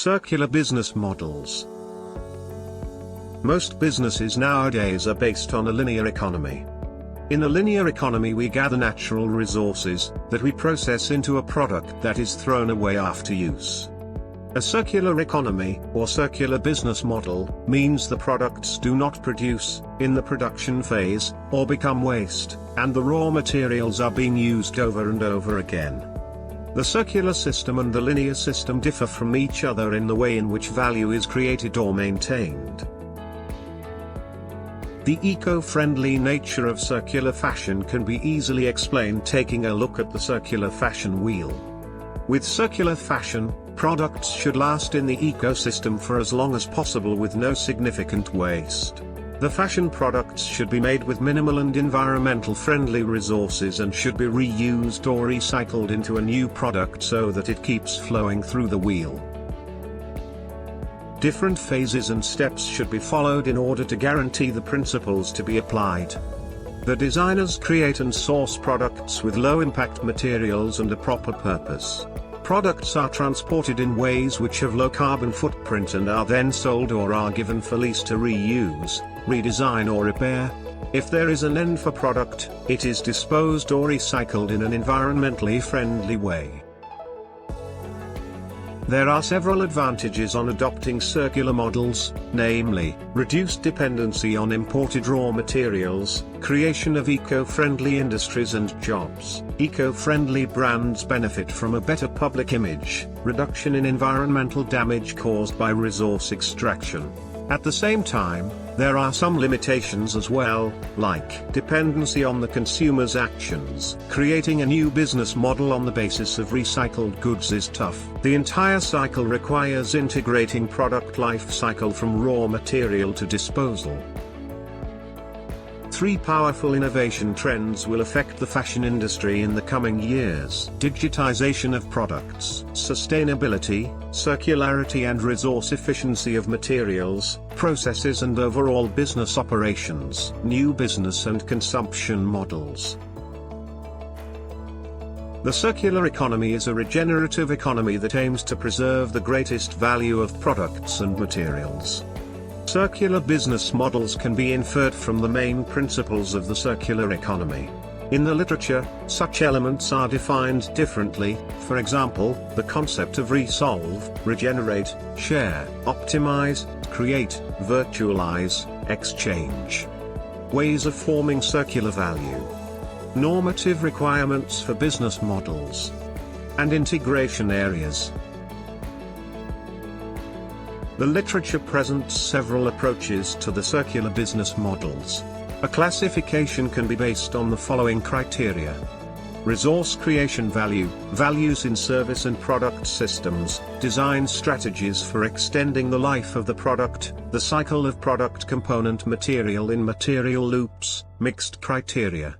Circular business models. Most businesses nowadays are based on a linear economy. In a linear economy we gather natural resources that we process into a product that is thrown away after use. A circular economy, or circular business model, means the products do not produce in the production phase, or become waste, and the raw materials are being used over and over again. The circular system and the linear system differ from each other in the way in which value is created or maintained. The eco-friendly nature of circular fashion can be easily explained taking a look at the circular fashion wheel. With circular fashion, products should last in the ecosystem for as long as possible with no significant waste. The fashion products should be made with minimal and environmental friendly resources and should be reused or recycled into a new product so that it keeps flowing through the wheel. Different phases and steps should be followed in order to guarantee the principles to be applied. The designers create and source products with low-impact materials and a proper purpose. Products are transported in ways which have low carbon footprint and are then sold or are given for lease to reuse, redesign or repair. If there is an end for product, it is disposed or recycled in an environmentally friendly way. There are several advantages on adopting circular models, namely, reduced dependency on imported raw materials, creation of eco-friendly industries and jobs. Eco-friendly brands benefit from a better public image, reduction in environmental damage caused by resource extraction. At the same time, there are some limitations as well, like dependency on the consumer's actions. Creating a new business model on the basis of recycled goods is tough. The entire cycle requires integrating product life cycle from raw material to disposal. Three powerful innovation trends will affect the fashion industry in the coming years: digitization of products, sustainability, circularity and resource efficiency of materials, processes and overall business operations, new business and consumption models. The circular economy is a regenerative economy that aims to preserve the greatest value of products and materials. Circular business models can be inferred from the main principles of the circular economy. In the literature, such elements are defined differently, for example, the concept of resolve, regenerate, share, optimize, create, virtualize, exchange. Ways of forming circular value. Normative requirements for business models. And integration areas. The literature presents several approaches to the circular business models. A classification can be based on the following criteria: resource creation value, values in service and product systems, design strategies for extending the life of the product, the cycle of product component material in material loops, mixed criteria.